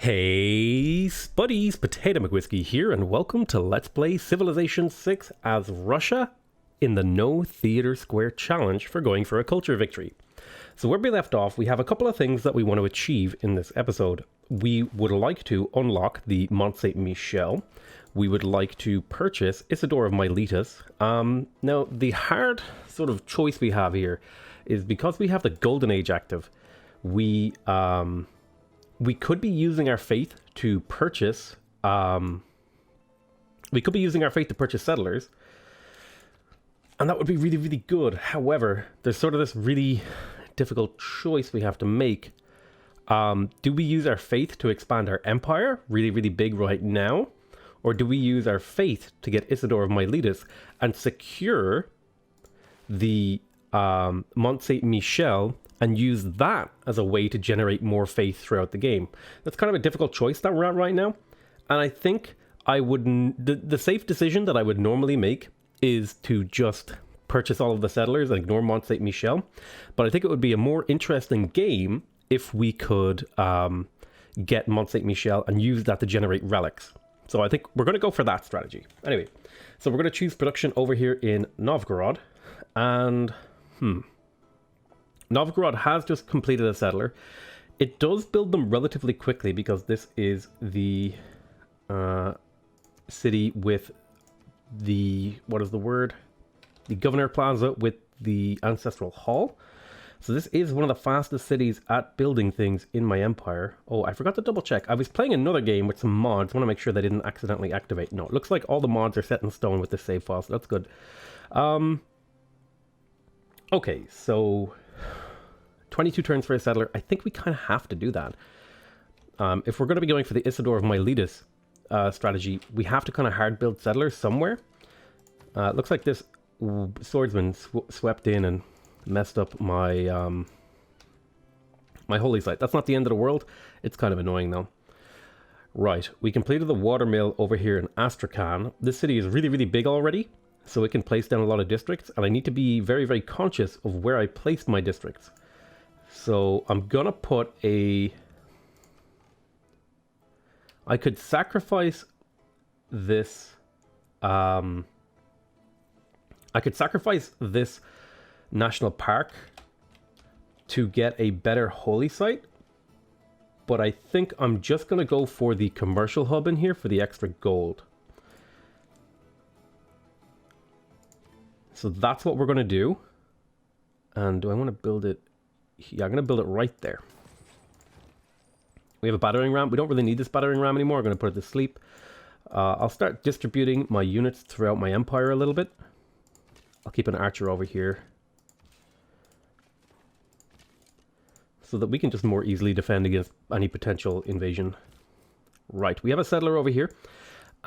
Hey Spuddies, Potatomcwhiskey here, and welcome to Let's Play Civilization 6 as Russia in the No Theater Square Challenge for going for a culture victory. So where we left off, we have a couple of things that we want to achieve in this episode. We would like to unlock the Mont Saint-Michel. We would like to purchase Isidore of Miletus. Now, the hard sort of choice we have here is because we have the Golden Age active, we could be using our faith to purchase settlers, and that would be really, really good. However, there's sort of this really difficult choice we have to make. Do we use our faith to expand our empire really, really big right now? Or do we use our faith to get Isidore of Miletus and secure the Mont Saint-Michel and use that as a way to generate more faith throughout the game? That's kind of a difficult choice that we're at right now. And I think I wouldn't... The safe decision that I would normally make is to just purchase all of the settlers and ignore Mont Saint-Michel. But I think it would be a more interesting game if we could get Mont Saint-Michel and use that to generate relics. So I think we're going to go for that strategy. Anyway, so we're going to choose production over here in Novgorod. And... Novgorod has just completed a settler. It does build them relatively quickly because this is the city with the, what is the word? The Governor Plaza with the Ancestral Hall. So this is one of the fastest cities at building things in my empire. Oh, I forgot to double check. I was playing another game with some mods. I want to make sure they didn't accidentally activate. No, it looks like all the mods are set in stone with the save file, so that's good. Okay, so 22 turns for a settler. I think we kind of have to do that. If we're going to be going for the Isidore of Miletus strategy, we have to kind of hard build settlers somewhere. It looks like this swordsman swept in and messed up my my holy site. That's not the end of the world. It's kind of annoying though. Right, we completed the watermill over here in Astrakhan. This city is really, really big already, so it can place down a lot of districts, and I need to be very, very conscious of where I place my districts. So I'm gonna put a... I could sacrifice this... I could sacrifice this national park to get a better holy site, but I think I'm just gonna go for the commercial hub in here for the extra gold. So that's what we're gonna do. And do I want to build it? Yeah, I'm going to build it right there. We have a battering ram. We don't really need this battering ram anymore. I'm going to put it to sleep. I'll start distributing my units throughout my empire a little bit. I'll keep an archer over here, so that we can just more easily defend against any potential invasion. Right, we have a settler over here.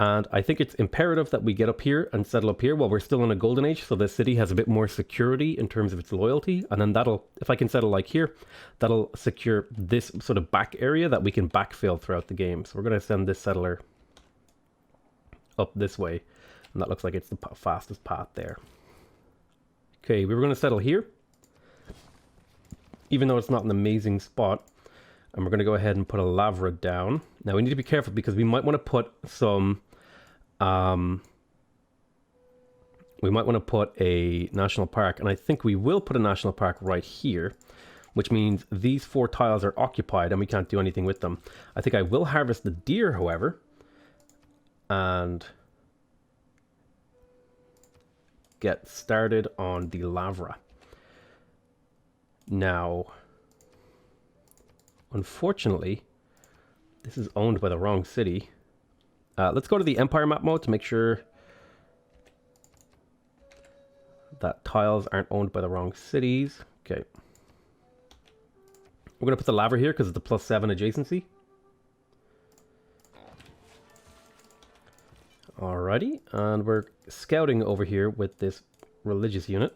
And I think it's imperative that we get up here and settle up here while we're still in a golden age, so the city has a bit more security in terms of its loyalty. And then that'll, if I can settle like here, that'll secure this sort of back area that we can backfill throughout the game. So we're going to send this settler up this way. And that looks like it's the fastest path there. Okay, we were going to settle here, even though it's not an amazing spot. And we're going to go ahead and put a lavra down. Now we need to be careful because we might want to put some... we might want to put a national park, and I think we will put a national park right here, which means these 4 tiles are occupied and we can't do anything with them. I think I will harvest the deer, however, and get started on the lavra. Now, unfortunately, this is owned by the wrong city. Let's go to the Empire map mode to make sure that tiles aren't owned by the wrong cities. Okay. We're going to put the lavra here because it's the +7 adjacency. Alrighty, and we're scouting over here with this religious unit.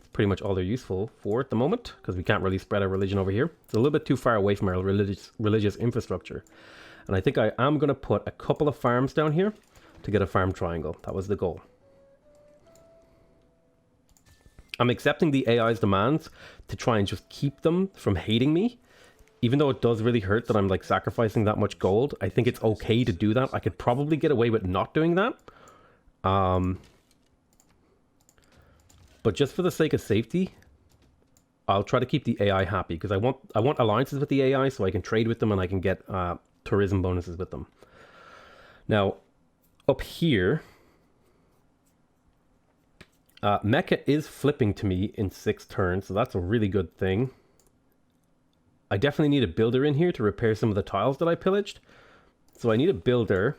It's pretty much all they're useful for at the moment, because we can't really spread our religion over here. It's a little bit too far away from our religious infrastructure. And I think I am going to put a couple of farms down here to get a farm triangle. That was the goal. I'm accepting the AI's demands to try and just keep them from hating me, even though it does really hurt that I'm like sacrificing that much gold, I think it's okay to do that. I could probably get away with not doing that. But just for the sake of safety, I'll try to keep the AI happy, because I want alliances with the AI so I can trade with them and I can get tourism bonuses with them. Now, up here, Mecha is flipping to me in 6 turns, so that's a really good thing. I definitely need a builder in here to repair some of the tiles that I pillaged. So I need a builder,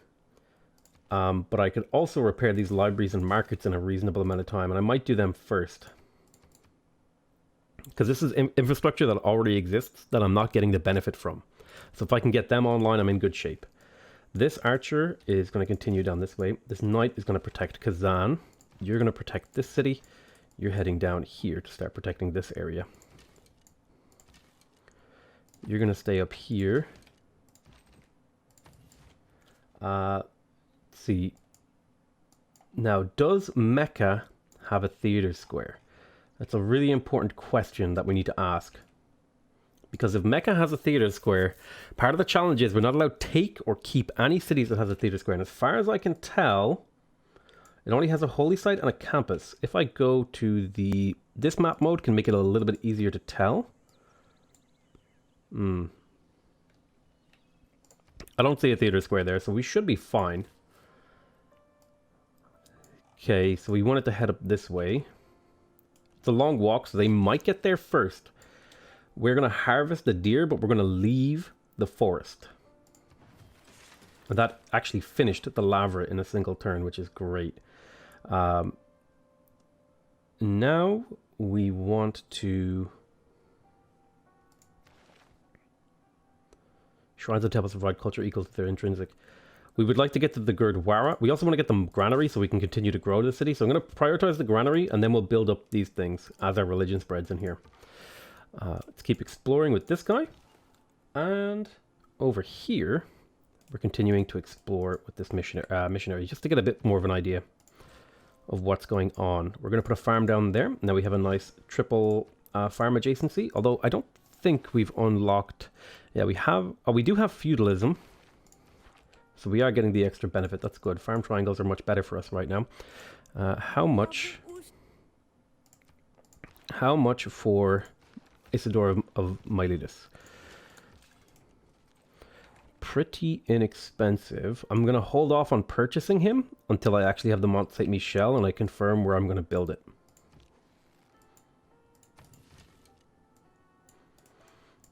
but I could also repair these libraries and markets in a reasonable amount of time, and I might do them first. Because this is infrastructure that already exists that I'm not getting the benefit from. So if I can get them online, I'm in good shape. This archer is going to continue down this way. This knight is going to protect Kazan. You're going to protect this city. You're heading down here to start protecting this area. You're going to stay up here. Let's see. Now, does Mecca have a theater square? That's a really important question that we need to ask. Because if Mecca has a theater square, part of the challenge is we're not allowed to take or keep any cities that has a theater square. And as far as I can tell, it only has a holy site and a campus. If I go to this map mode, can make it a little bit easier to tell. I don't see a theater square there, so we should be fine. Okay, so we wanted to head up this way. It's a long walk, so they might get there first. We're going to harvest the deer, but we're going to leave the forest. And that actually finished the lava in a single turn, which is great. Now we want to... Shrines and temples provide culture equal to their intrinsic. We would like to get to the Gurdwara. We also want to get the granary so we can continue to grow the city. So I'm going to prioritize the granary, and then we'll build up these things as our religion spreads in here. Let's keep exploring with this guy. And over here, we're continuing to explore with this missionary, just to get a bit more of an idea of what's going on. We're going to put a farm down there. Now we have a nice triple farm adjacency, although I don't think we've unlocked... Yeah, we do have feudalism. So we are getting the extra benefit. That's good. Farm triangles are much better for us right now. How much for Isidore of Miletus? Pretty inexpensive. I'm going to hold off on purchasing him until I actually have the Mont Saint Michel and I confirm where I'm going to build it.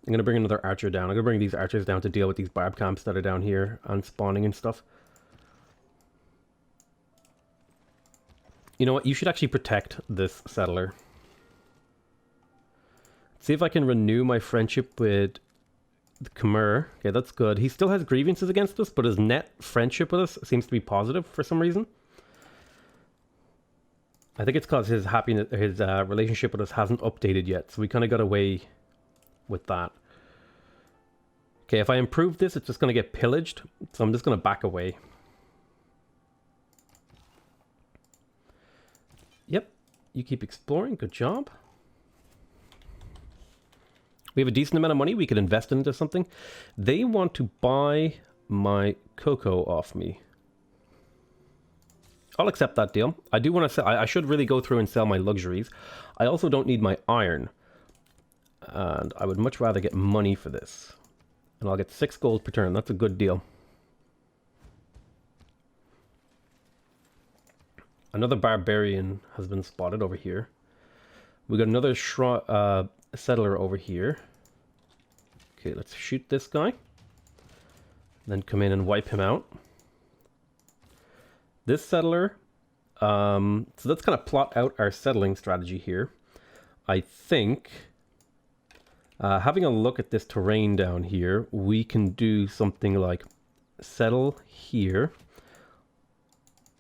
I'm going to bring another archer down. I'm going to bring these archers down to deal with these barb camps that are down here and spawning and stuff. You know what? You should actually protect this settler. See if I can renew my friendship with the Khmer. Okay, that's good. He still has grievances against us, but his net friendship with us seems to be positive for some reason. I think it's because his relationship with us hasn't updated yet, so we kind of got away with that. Okay, if I improve this, it's just going to get pillaged, so I'm just going to back away. Yep, you keep exploring. Good job. We have a decent amount of money we could invest into something. They want to buy my cocoa off me. I'll accept that deal. I do want to sell. I should really go through and sell my luxuries. I also don't need my iron. And I would much rather get money for this. And I'll get 6 gold per turn. That's a good deal. Another barbarian has been spotted over here. We got another settler over here. Okay, let's shoot this guy. Then come in and wipe him out. This settler... so let's kind of plot out our settling strategy here. I think... having a look at this terrain down here, we can do something like settle here,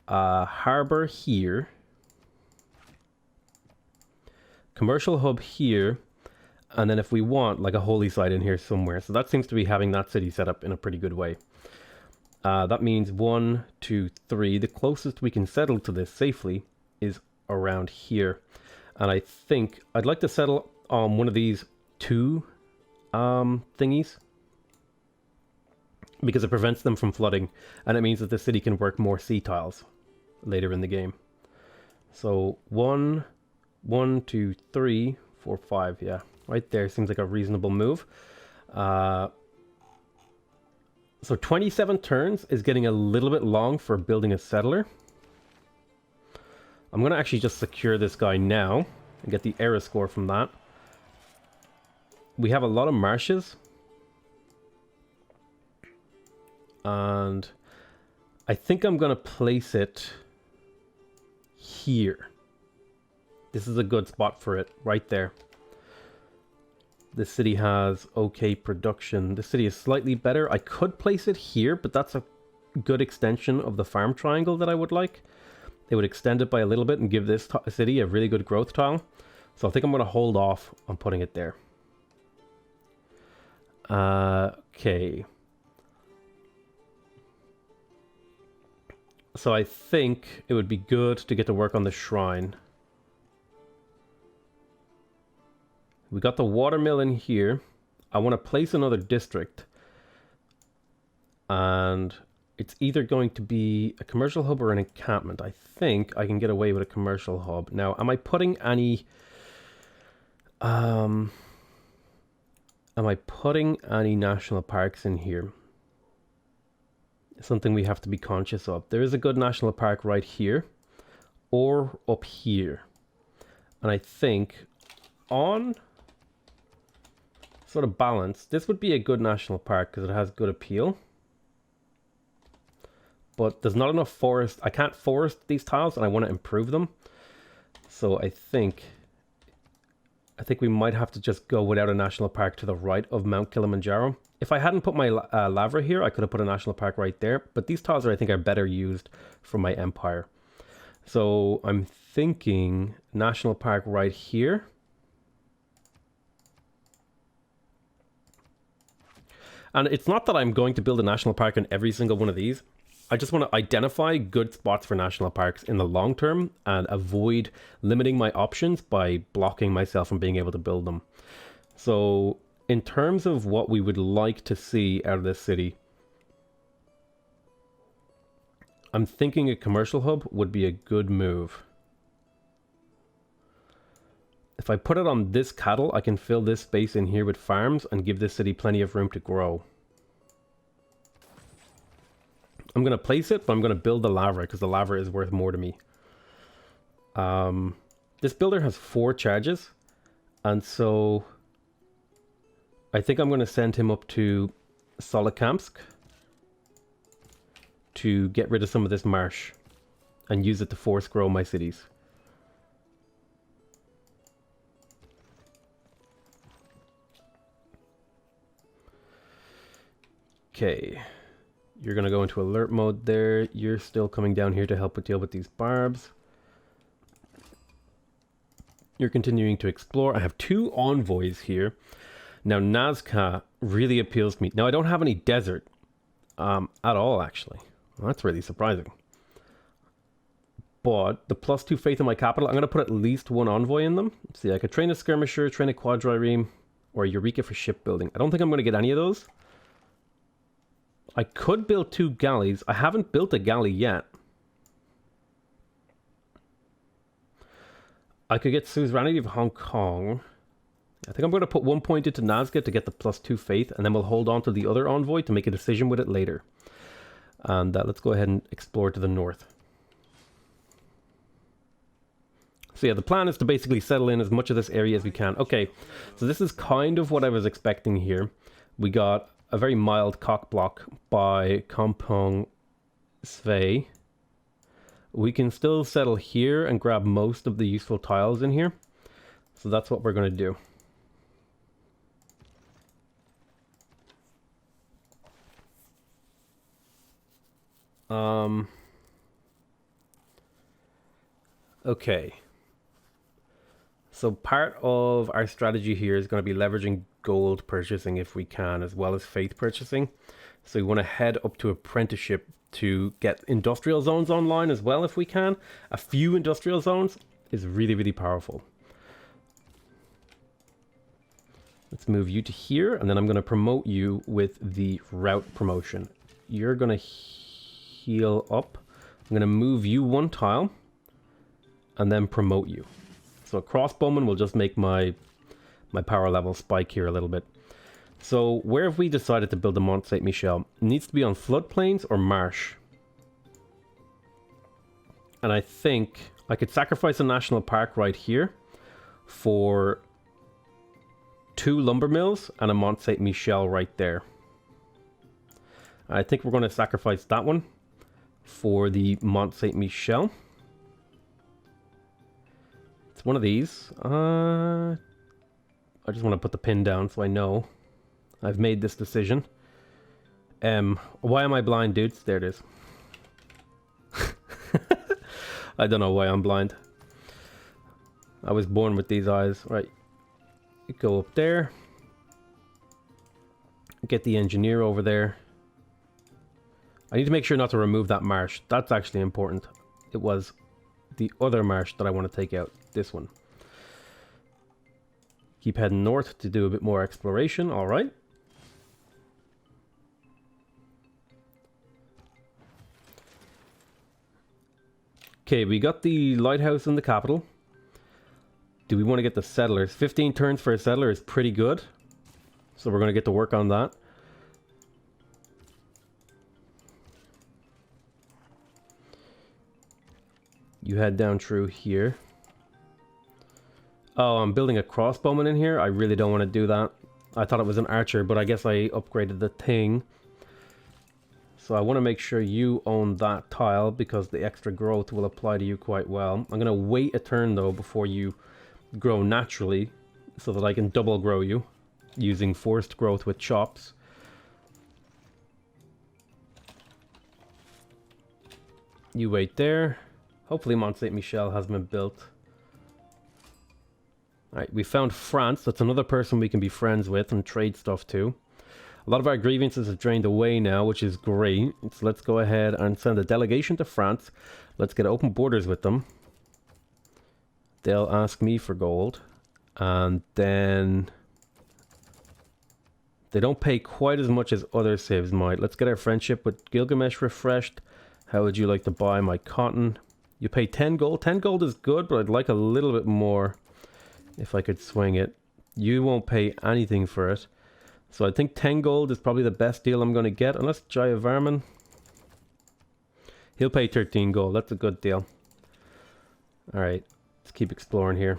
harbor here, commercial hub here, and then if we want, like a holy site in here somewhere. So that seems to be having that city set up in a pretty good way. That means 1, 2, 3. The closest we can settle to this safely is around here. And I think I'd like to settle on one of these 2 thingies. Because it prevents them from flooding. And it means that the city can work more sea tiles later in the game. So 1, 2, 3, 4, 5. Yeah, right there seems like a reasonable move. So 27 turns is getting a little bit long for building a settler. I'm going to actually just secure this guy now and get the era score from that. We have a lot of marshes. And I think I'm going to place it here. This is a good spot for it, right there. The city has okay production. The city is slightly better. I could place it here, but that's a good extension of the farm triangle that I would like. They would extend it by a little bit and give this city a really good growth tile. So I think I'm going to hold off on putting it there. Okay. So I think it would be good to get to work on the shrine. We got the watermill in here. I want to place another district. And it's either going to be a commercial hub or an encampment. I think I can get away with a commercial hub. Now, am I putting any... am I putting any national parks in here? Something we have to be conscious of. There is a good national park right here. Or up here. And I think on... sort of balance, this would be a good national park because it has good appeal. But there's not enough forest. I can't forest these tiles and I want to improve them. So I think we might have to just go without a national park to the right of Mount Kilimanjaro. If I hadn't put my lava here, I could have put a national park right there. But these tiles I think are better used for my empire. So I'm thinking national park right here. And it's not that I'm going to build a national park in every single one of these. I just want to identify good spots for national parks in the long term and avoid limiting my options by blocking myself from being able to build them. So in terms of what we would like to see out of this city, I'm thinking a commercial hub would be a good move. If I put it on this cattle, I can fill this space in here with farms and give this city plenty of room to grow. I'm going to place it, but I'm going to build the lava because the lava is worth more to me. This builder has 4 charges. And so I think I'm going to send him up to Solikamsk to get rid of some of this marsh and use it to force grow my cities. Okay, you're going to go into alert mode there. You're still coming down here to help deal with these barbs. You're continuing to explore. I have 2 envoys here. Now, Nazca really appeals to me. Now, I don't have any desert at all, actually. Well, that's really surprising. But the +2 faith in my capital, I'm going to put at least 1 envoy in them. Let's see, I could train a skirmisher, train a quadrireme, or a Eureka for shipbuilding. I don't think I'm going to get any of those. I could build 2 galleys. I haven't built a galley yet. I could get Suzerainty of Hong Kong. I think I'm going to put 1 point into Nazca to get the +2 faith, and then we'll hold on to the other envoy to make a decision with it later. And let's go ahead and explore to the north. So yeah, the plan is to basically settle in as much of this area as we can. Okay, so this is kind of what I was expecting here. We got a very mild cock block by Kampong Sve. We can still settle here and grab most of the useful tiles in here. So that's what we're going to do. Okay. So part of our strategy here is going to be leveraging gold purchasing if we can, as well as faith purchasing. So we want to head up to apprenticeship to get industrial zones online as well if we can. A few industrial zones is really, really powerful. Let's move you to here, and then I'm going to promote you with the route promotion. You're going to heal up. I'm going to move you 1 tile, and then promote you. So a crossbowman will just make my power level spike here a little bit. So where have we decided to build the Mont Saint Michel? It needs to be on floodplains or marsh. And I think I could sacrifice a national park right here for 2 lumber mills and a Mont Saint Michel right there. I think we're going to sacrifice that one for the Mont Saint Michel. It's one of these. I just want to put the pin down so I know I've made this decision. Why am I blind, dudes? There it is. I don't know why I'm blind. I was born with these eyes. Right. Go up there. Get the engineer over there. I need to make sure not to remove that marsh. That's actually important. It was the other marsh that I want to take out. This one. Keep heading north to do a bit more exploration. All right. Okay, we got the lighthouse in the capital. Do we want to get the settlers? 15 turns for a settler is pretty good. So we're going to get to work on that. You head down through here. Oh, I'm building a crossbowman in here. I really don't want to do that. I thought it was an archer, but I guess I upgraded the thing. So I want to make sure you own that tile because the extra growth will apply to you quite well. I'm going to wait a turn though before you grow naturally so that I can double grow you using forced growth with chops. You wait there. Hopefully Mont Saint Michel has been built. Alright, we found France. That's another person we can be friends with and trade stuff to. A lot of our grievances have drained away now, which is great. So let's go ahead and send a delegation to France. Let's get open borders with them. They'll ask me for gold. And then they don't pay quite as much as other civs might. Let's get our friendship with Gilgamesh refreshed. How would you like to buy my cotton? You pay 10 gold. 10 gold is good, but I'd like a little bit more if I could swing it. You won't pay anything for it. So I think 10 gold is probably the best deal I'm going to get. Unless Jayavarman. He'll pay 13 gold. That's a good deal. Alright. Let's keep exploring here.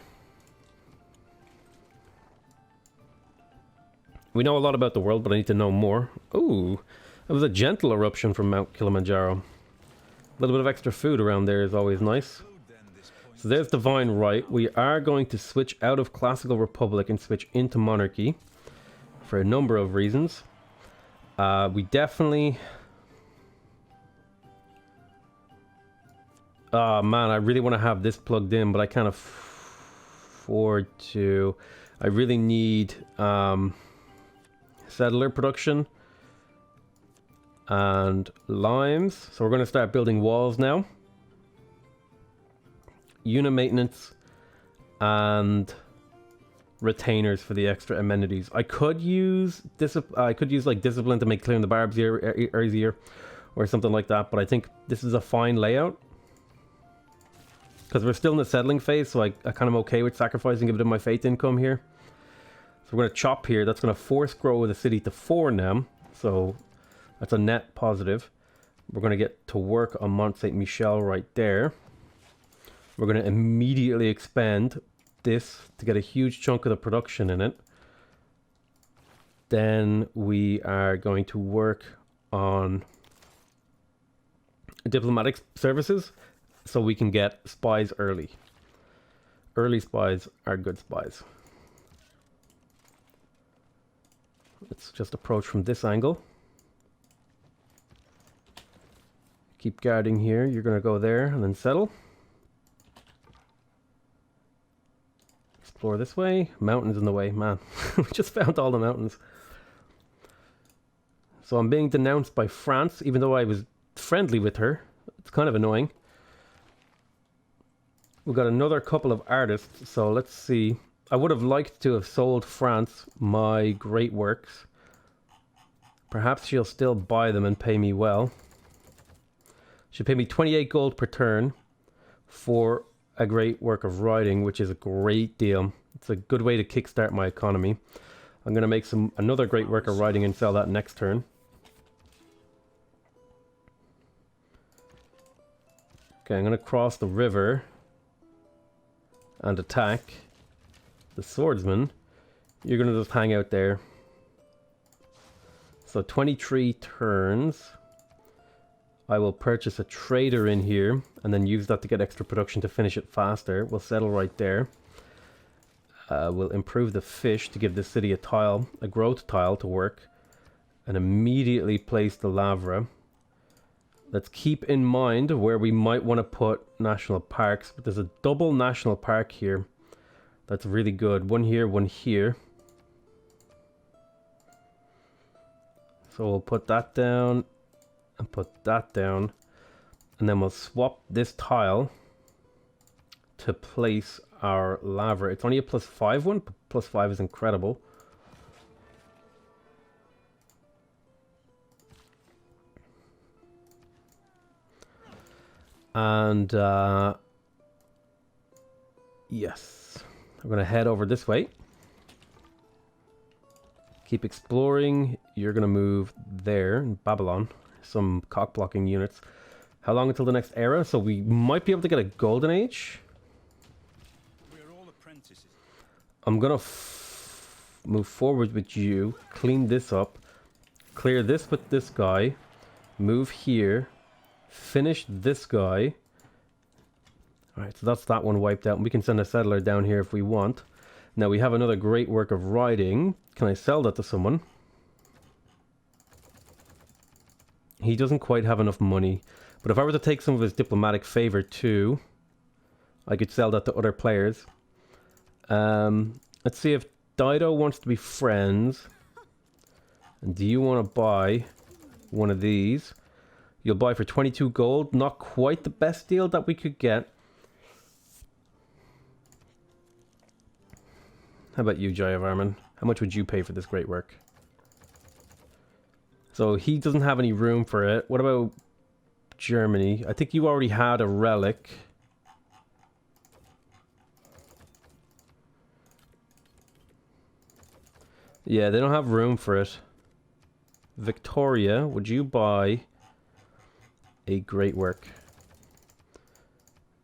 We know a lot about the world, but I need to know more. Ooh. It was a gentle eruption from Mount Kilimanjaro. A little bit of extra food around there is always nice. So there's Divine Right. We are going to switch out of Classical Republic and switch into Monarchy. For a number of reasons. We definitely... Oh man, I really want to have this plugged in, but I can't afford to. I really need settler production and limes. So we're going to start building walls now. Unit maintenance and retainers for the extra amenities. I could use like discipline to make clearing the barbs easier or something like that, but I think this is a fine layout because we're still in the settling phase, so I kind of okay with sacrificing a bit of my faith income here. So we're going to chop here. That's going to force grow the city to 4 now, so that's a net positive. We're going to get to work on Mont Saint Michel right there. We're going to immediately expand this to get a huge chunk of the production in it. Then we are going to work on diplomatic services so we can get spies early. Early spies are good spies. Let's just approach from this angle. Keep guarding here. You're going to go there and then settle. Explore this way. Mountains in the way. Man, we just found all the mountains. So I'm being denounced by France, even though I was friendly with her. It's kind of annoying. We've got another couple of artists, so let's see. I would have liked to have sold France my great works. Perhaps she'll still buy them and pay me well. She'll pay me 28 gold per turn for a great work of writing, which is a great deal. It's a good way to kickstart my economy. I'm going to make another great work of writing and sell that next turn. Okay, I'm going to cross the river and attack the swordsman. You're going to just hang out there. So 23 turns. I will purchase a trader in here and then use that to get extra production to finish it faster. We'll settle right there. We'll improve the fish to give this city a tile, a growth tile to work, and immediately place the lavra. Let's keep in mind where we might want to put national parks. But there's a double national park here. That's really good. One here, one here. So we'll put that down and put that down. And then we'll swap this tile to place our lavra. It's only a +5 one, but +5 is incredible. And yes, I'm gonna head over this way. Keep exploring. You're gonna move there in Babylon. Some cock blocking units. How long until the next era? So we might be able to get a golden age. We're all apprentices. I'm gonna move forward with you. Clean this up. Clear this with this guy. Move here. Finish this guy. Alright, so that's that one wiped out. And we can send a settler down here if we want. Now we have another great work of writing. Can I sell that to someone? He doesn't quite have enough money. But if I were to take some of his diplomatic favor too, I could sell that to other players. Let's see if Dido wants to be friends. And do you want to buy one of these? You'll buy for 22 gold. Not quite the best deal that we could get. How about you, Jayavarman? How much would you pay for this great work? So he doesn't have any room for it. What about Germany? I think you already had a relic. Yeah, they don't have room for it. Victoria, would you buy a great work?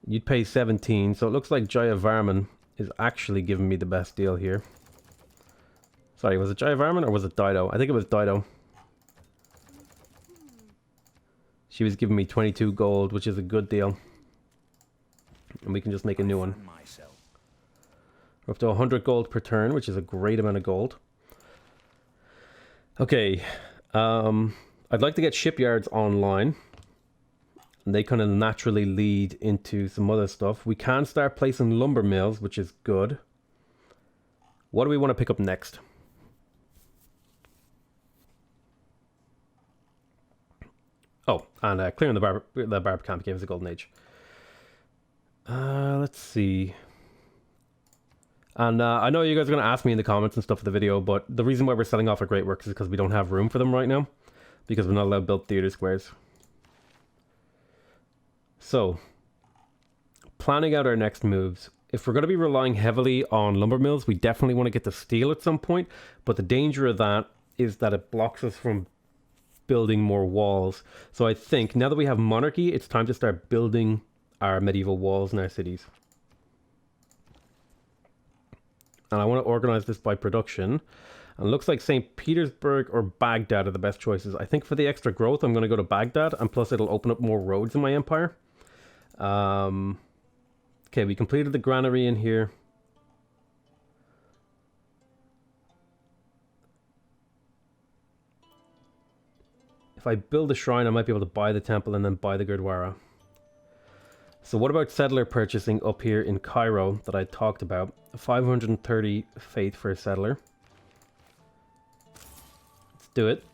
You'd pay 17, so it looks like Jayavarman is actually giving me the best deal here. Sorry, was it Jayavarman or was it Dido? I think it was Dido. She was giving me 22 gold, which is a good deal. And we can just make a new one. We're up to 100 gold per turn, which is a great amount of gold. Okay. I'd like to get shipyards online. And they kind of naturally lead into some other stuff. We can start placing lumber mills, which is good. What do we want to pick up next? Oh, and clearing the barb camp gave us a golden age. Let's see. And I know you guys are going to ask me in the comments and stuff of the video, but the reason why we're selling off our great works is because we don't have room for them right now. Because we're not allowed to build theater squares. So, planning out our next moves. If we're going to be relying heavily on lumber mills, we definitely want to get to steel at some point. But the danger of that is that it blocks us from building more walls. So I think now that we have monarchy, it's time to start building our medieval walls in our cities. And I want to organize this by production. And it looks like St. Petersburg or Baghdad are the best choices. I think for the extra growth, I'm going to go to Baghdad. And plus it'll open up more roads in my empire. Okay, we completed the granary in here. If I build a shrine, I might be able to buy the temple and then buy the Gurdwara. So what about settler purchasing up here in Cairo that I talked about? 530 faith for a settler. Let's do it.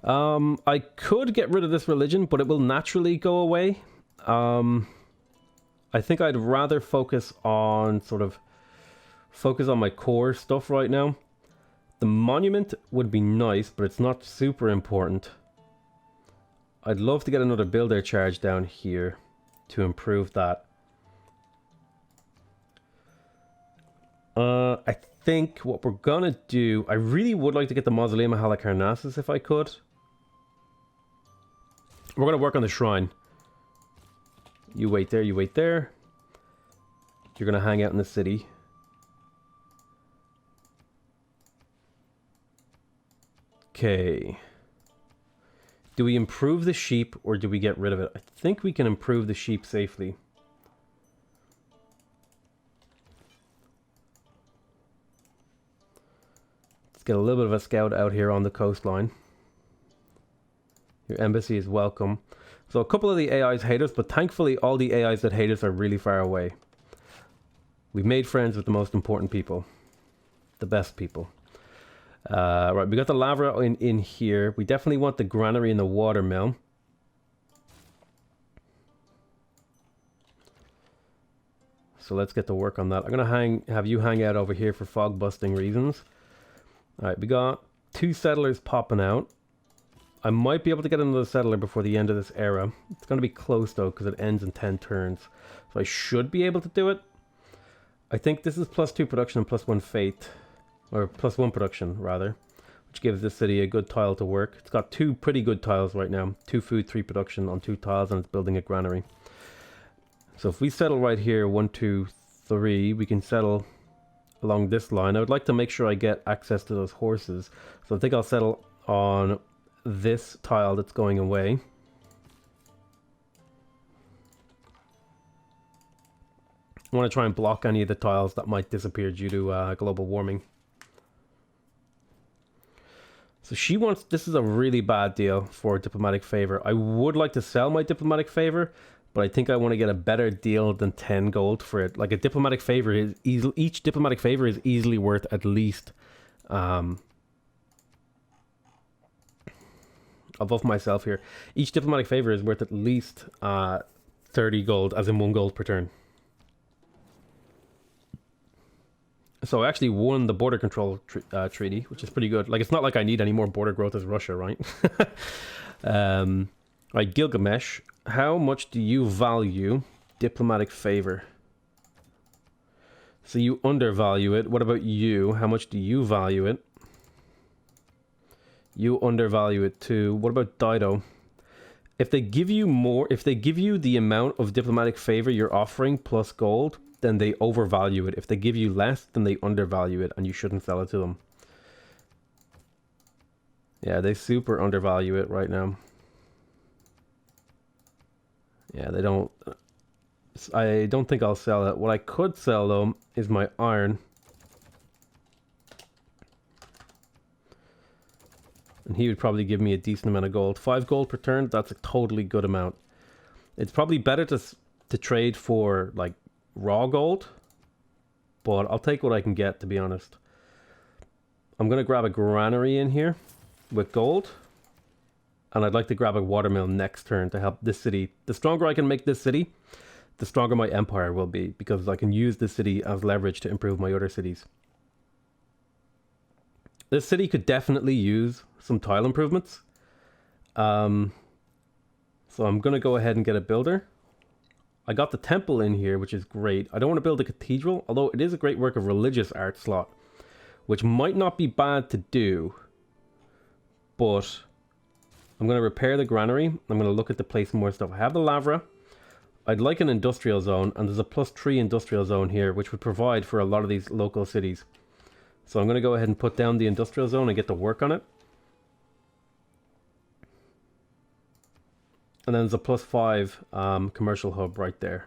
I could get rid of this religion, but it will naturally go away. I think I'd rather focus on my core stuff right now. The monument would be nice, but it's not super important. I'd love to get another builder charge down here to improve that. I think what we're gonna do, I really would like to get the Mausoleum of Halicarnassus if I could. We're gonna work on the shrine. You wait there, you wait there. You're gonna hang out in the city. Okay. Do we improve the sheep or do we get rid of it? I think we can improve the sheep safely. Let's get a little bit of a scout out here on the coastline. Your embassy is welcome. So a couple of the AIs hate us, but thankfully all the AIs that hate us are really far away. We've made friends with the most important people. The best people. Right, we got the lava in here. We definitely want the granary and the watermill. So let's get to work on that. I'm gonna have you hang out over here for fog busting reasons. Alright, we got 2 settlers popping out. I might be able to get another settler before the end of this era. It's gonna be close though, because it ends in 10 turns. So I should be able to do it. I think this is +2 production and +1 faith. Or +1 production, rather. Which gives this city a good tile to work. It's got 2 pretty good tiles right now. 2 food, 3 production on 2 tiles, and it's building a granary. So if we settle right here, 1, 2, 3, we can settle along this line. I would like to make sure I get access to those horses. So I think I'll settle on this tile that's going away. I want to try and block any of the tiles that might disappear due to global warming. So she wants, this is a really bad deal for diplomatic favor. I would like to sell my diplomatic favor, but I think I want to get a better deal than 10 gold for it. Like a diplomatic favor is each diplomatic favor is easily worth at least above myself here. Each diplomatic favor is worth at least 30 gold, as in 1 gold per turn. So I actually won the border control treaty, which is pretty good. Like, it's not like I need any more border growth as Russia, right? Right, Gilgamesh, how much do you value diplomatic favor? So you undervalue it. What about you? How much do you value it? You undervalue it too. What about Dido? If they give you more, if they give you the amount of diplomatic favor you're offering plus gold, then they overvalue it. If they give you less, then they undervalue it, and you shouldn't sell it to them. Yeah, they super undervalue it right now. Yeah, they don't... I don't think I'll sell it. What I could sell, though, is my iron. And he would probably give me a decent amount of gold. 5 gold per turn, that's a totally good amount. It's probably better to trade for, like, raw gold, but I'll take what I can get, to be honest. I'm going to grab a granary in here with gold, and I'd like to grab a watermill next turn to help this city. The stronger I can make this city, the stronger my empire will be, because I can use this city as leverage to improve my other cities. This city could definitely use some tile improvements. So I'm going to go ahead and get a builder. I got the temple in here, which is great. I don't want to build a cathedral, although it is a great work of religious art slot, which might not be bad to do. But I'm going to repair the granary. I'm going to look at the place more stuff. I have the lavra. I'd like an industrial zone, and there's a +3 industrial zone here, which would provide for a lot of these local cities. So I'm going to go ahead and put down the industrial zone and get to work on it. And then there's a +5 commercial hub right there.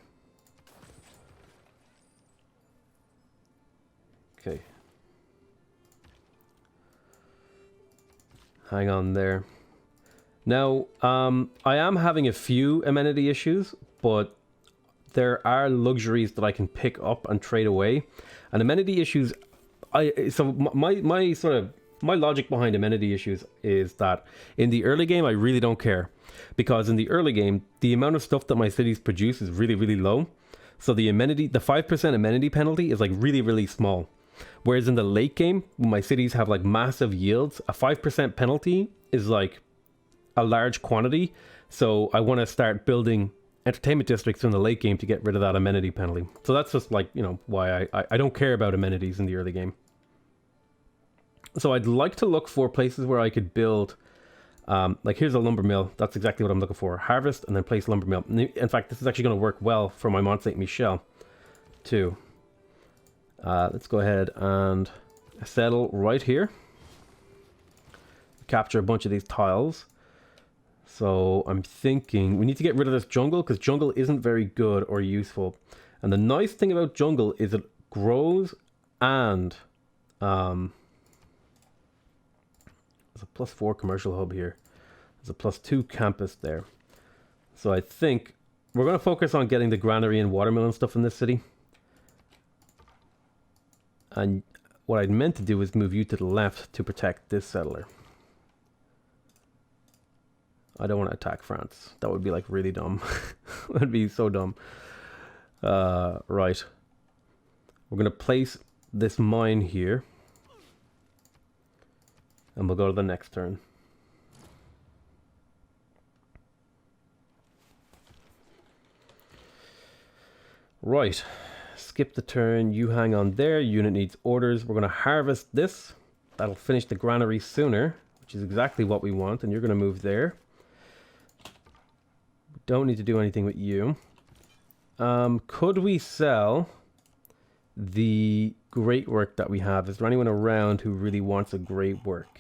Okay. Hang on there. Now, I am having a few amenity issues, but there are luxuries that I can pick up and trade away. And amenity issues, so my sort of my logic behind amenity issues is that in the early game, I really don't care. Because in the early game, the amount of stuff that my cities produce is really, really low. So the 5% amenity penalty is like really, really small. Whereas in the late game, when my cities have like massive yields, a 5% penalty is like a large quantity. So I want to start building entertainment districts in the late game to get rid of that amenity penalty. So that's just like, you know, why I don't care about amenities in the early game. So I'd like to look for places where I could build, like here's a lumber mill. That's exactly what I'm looking for. Harvest and then place lumber mill. In fact, this is actually going to work well for my Mont Saint Michel too. Let's go ahead and settle right here. Capture a bunch of these tiles. So I'm thinking we need to get rid of this jungle because jungle isn't very good or useful. And the nice thing about jungle is it grows and there's a +4 commercial hub here. There's a +2 campus there. So I think we're going to focus on getting the granary and watermelon stuff in this city. And what I'd meant to do is move you to the left to protect this settler. I don't want to attack France. That would be like really dumb. That would be so dumb. Right. We're going to place this mine here. And we'll go to the next turn. Right. Skip the turn. You hang on there. Unit needs orders. We're going to harvest this. That'll finish the granary sooner, which is exactly what we want. And you're going to move there. Don't need to do anything with you. Could we sell the great work that we have? Is there anyone around who really wants a great work?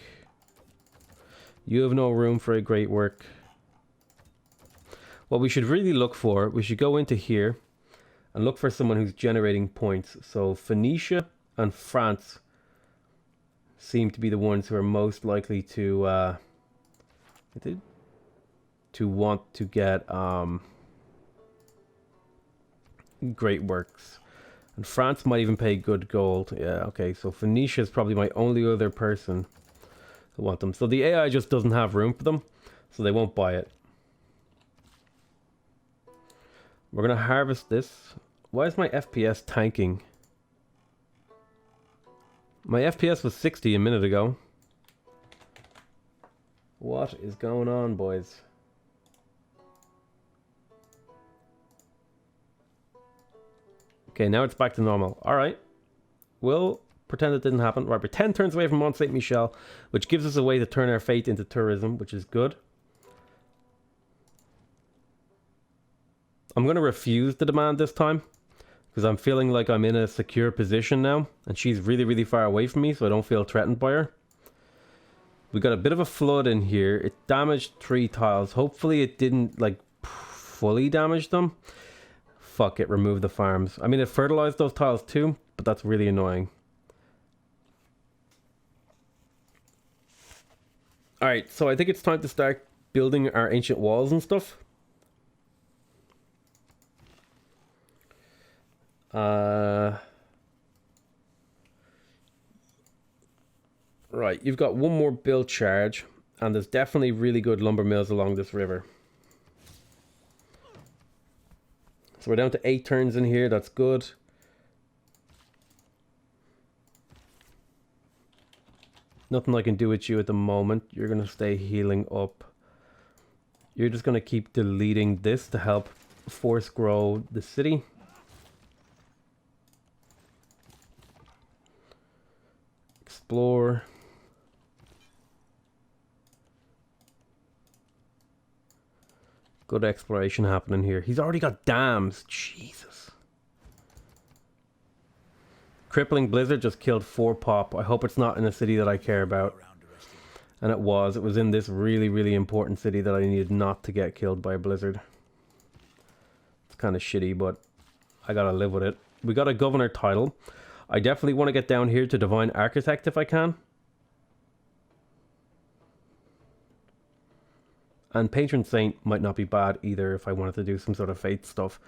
You have no room for a great work. What we should really look for, we should go into here and look for someone who's generating points. So Phoenicia and France seem to be the ones who are most likely to want to get great works. And France might even pay good gold. Yeah, okay, so Phoenicia is probably my only other person who want them. So the AI just doesn't have room for them, so they won't buy it. We're going to harvest this. Why is my FPS tanking? My FPS was 60 a minute ago. What is going on, boys? Okay, now it's back to normal. Alright. We'll pretend it didn't happen. Right, we're 10 turns away from Mont Saint Michel, which gives us a way to turn our fate into tourism, which is good. I'm going to refuse the demand this time, because I'm feeling like I'm in a secure position now, and she's really, really far away from me, so I don't feel threatened by her. We got a bit of a flood in here. It damaged 3 tiles. Hopefully it didn't, like, fully damage them. Fuck it, remove the farms. I mean, it fertilized those tiles too, but that's really annoying. Alright, so I think it's time to start building our ancient walls and stuff. Right, you've got one more build charge, and there's definitely really good lumber mills along this river. So we're down to 8 turns in here, that's good. Nothing I can do with you at the moment. You're going to stay healing up. You're just going to keep deleting this to help force grow the city. Explore. Good exploration happening here. He's already got dams. Jesus. Crippling blizzard just killed 4 pop. I hope it's not in a city that I care about. And it was. It was in this really, really important city that I needed not to get killed by a blizzard. It's kind of shitty, but I gotta live with it. We got a governor title. I definitely want to get down here to Divine Architect if I can. And Patron Saint might not be bad either if I wanted to do some sort of faith stuff.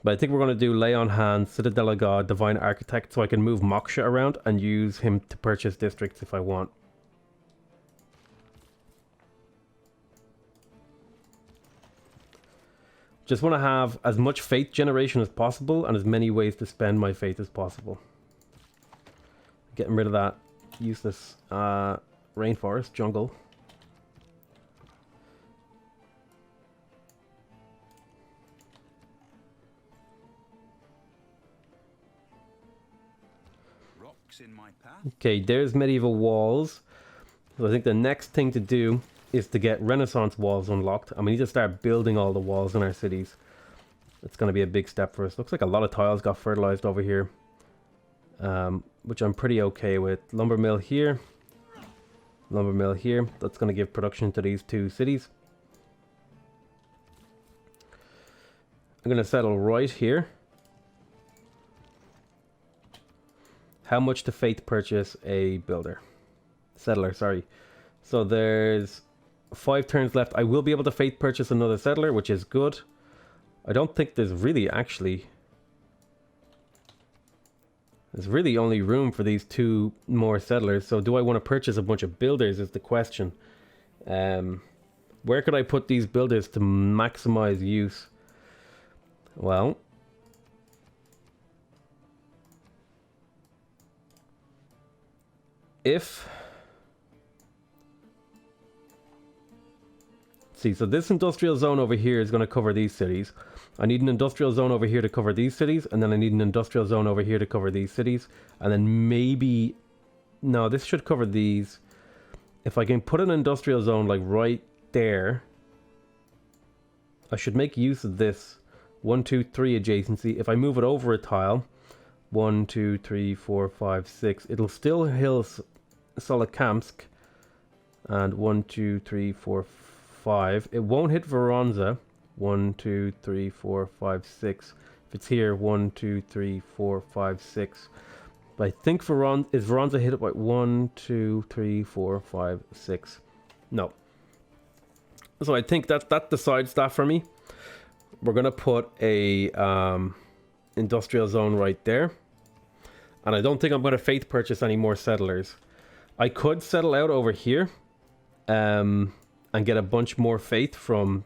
But I think we're going to do Lay on Hand, Citadel of God, Divine Architect, so I can move Moksha around and use him to purchase districts if I want. Just want to have as much faith generation as possible and as many ways to spend my faith as possible. Getting rid of that useless rainforest jungle. Rocks in my path. Okay, there's medieval walls. So I think the next thing to do is to get Renaissance walls unlocked. And we need to start building all the walls in our cities. It's going to be a big step for us. Looks like a lot of tiles got fertilized over here. Which I'm pretty okay with. Lumber mill here. Lumber mill here. That's going to give production to these two cities. I'm going to settle right here. How much to faith purchase a builder? Settler, sorry. So there's 5 turns left. I will be able to faith purchase another settler, which is good. I don't think there's really actually... There's really only room for these 2 more settlers. So do I want to purchase a bunch of builders is the question. Where could I put these builders to maximize use? Well... If... See, so this industrial zone over here is going to cover these cities. I need an industrial zone over here to cover these cities, and then I need an industrial zone over here to cover these cities, and then maybe... No, this should cover these. If I can put an industrial zone like right there, I should make use of this 1, 2, 3 adjacency. If I move it over a tile, 1, 2, 3, 4, 5, 6, it'll still hill Solikamsk, and 1, 2, 3, 4, 5. It won't hit Voronezh. 1, 2, 3, 4, 5, 6. If it's here, 1, 2, 3, 4, 5, 6. But I think Voronezh hit it by 1, 2, 3, 4, 5, 6. No. So I think that decides that for me. We're gonna put a industrial zone right there, and I don't think I'm gonna faith purchase any more settlers. I could settle out over here, and get a bunch more faith from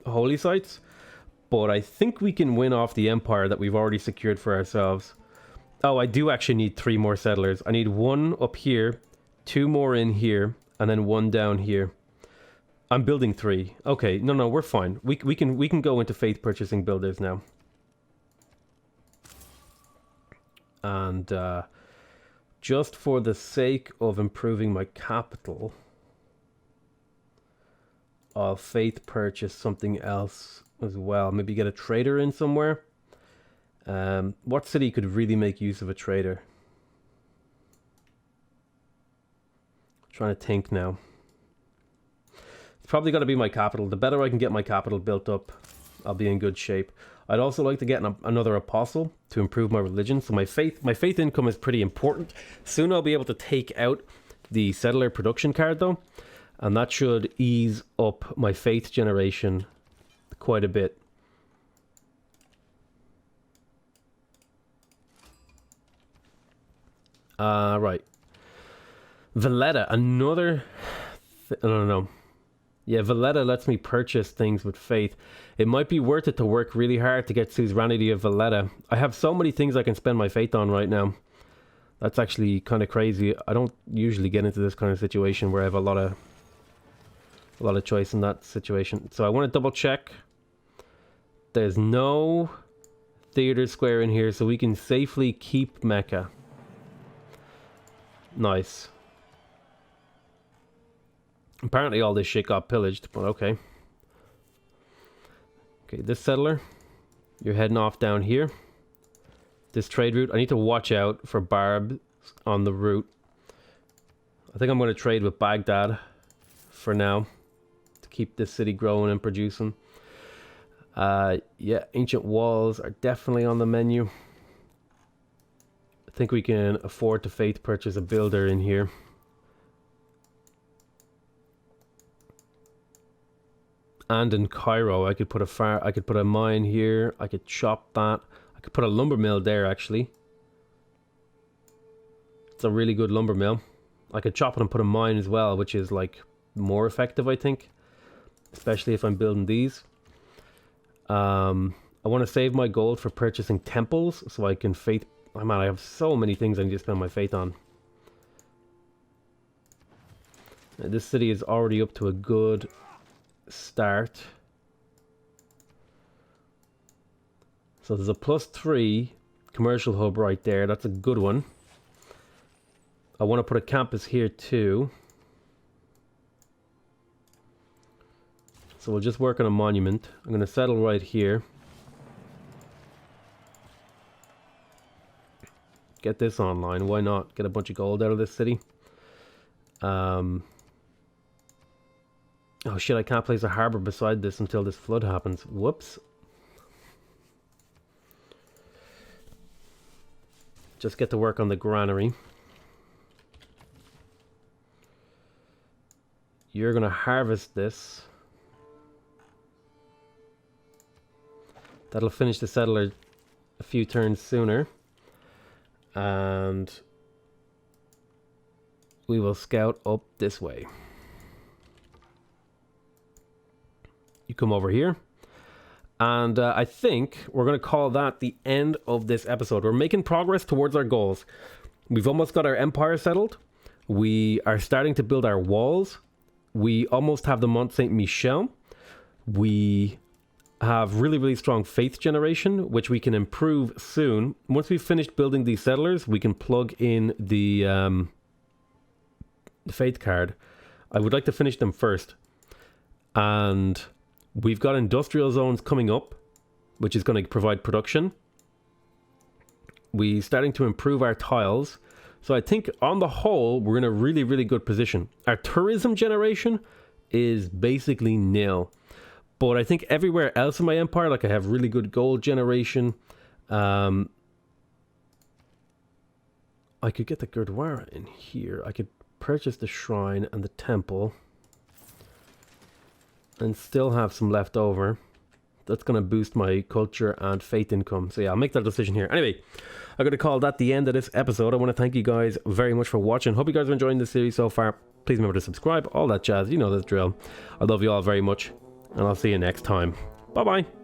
holy sites, but I think we can win off the empire that we've already secured for ourselves. Oh, I do actually need 3 more settlers. I need 1 up here, 2 more in here, and then 1 down here. I'm building 3. Okay, no, we're fine. We can go into faith purchasing builders now. And just for the sake of improving my capital, I'll faith purchase something else as well. Maybe get a trader in somewhere. What city could really make use of a trader? I'm trying to think now. It's probably got to be my capital. The better I can get my capital built up, I'll be in good shape. I'd also like to get another apostle to improve my religion. So my faith income is pretty important. Soon I'll be able to take out the settler production card though, and that should ease up my faith generation quite a bit. Right. Valletta, another... I don't know. Yeah, Valletta lets me purchase things with faith. It might be worth it to work really hard to get suzerainty of Valletta. I have so many things I can spend my faith on right now. That's actually kind of crazy. I don't usually get into this kind of situation where I have a lot of choice in that situation. So I want to double check. There's no theater square in here, so we can safely keep Mecca. Nice. Apparently all this shit got pillaged, but okay. Okay, this settler, you're heading off down here. This trade route, I need to watch out for barbs on the route. I think I'm going to trade with Baghdad for now to keep this city growing and producing. Yeah, ancient walls are definitely on the menu. I think we can afford to faith purchase a builder in here. And in Cairo, I could put a mine here. I could chop that. I could put a lumber mill there, actually. It's a really good lumber mill. I could chop it and put a mine as well, which is like more effective, I think. Especially if I'm building these. I want to save my gold for purchasing temples so I can faith... Oh man, I have so many things I need to spend my faith on. Now, this city is already up to a good start. So there's a +3 commercial hub right there. That's a good one. I want to put a campus here too. So we'll just work on a monument. I'm going to settle right here. Get this online. Why not? Get a bunch of gold out of this city. Oh shit, I can't place a harbor beside this until this flood happens. Whoops. Just get to work on the granary. You're going to harvest this. That'll finish the settler a few turns sooner. And we will scout up this way. You come over here. And I think we're going to call that the end of this episode. We're making progress towards our goals. We've almost got our empire settled. We are starting to build our walls. We almost have the Mont Saint Michel. We have really, really strong faith generation, which we can improve soon. Once we've finished building these settlers, we can plug in the faith card. I would like to finish them first. And we've got industrial zones coming up, which is going to provide production. We're starting to improve our tiles. So I think on the whole, we're in a really, really good position. Our tourism generation is basically nil. But I think everywhere else in my empire, like I have really good gold generation. I could get the Gurdwara in here. I could purchase the shrine and the temple. And still have some left over. That's going to boost my culture and faith income. So yeah, I'll make that decision here. Anyway, I'm going to call that the end of this episode. I want to thank you guys very much for watching. Hope you guys are enjoying this series so far. Please remember to subscribe, all that jazz. You know the drill. I love you all very much. And I'll see you next time. Bye-bye.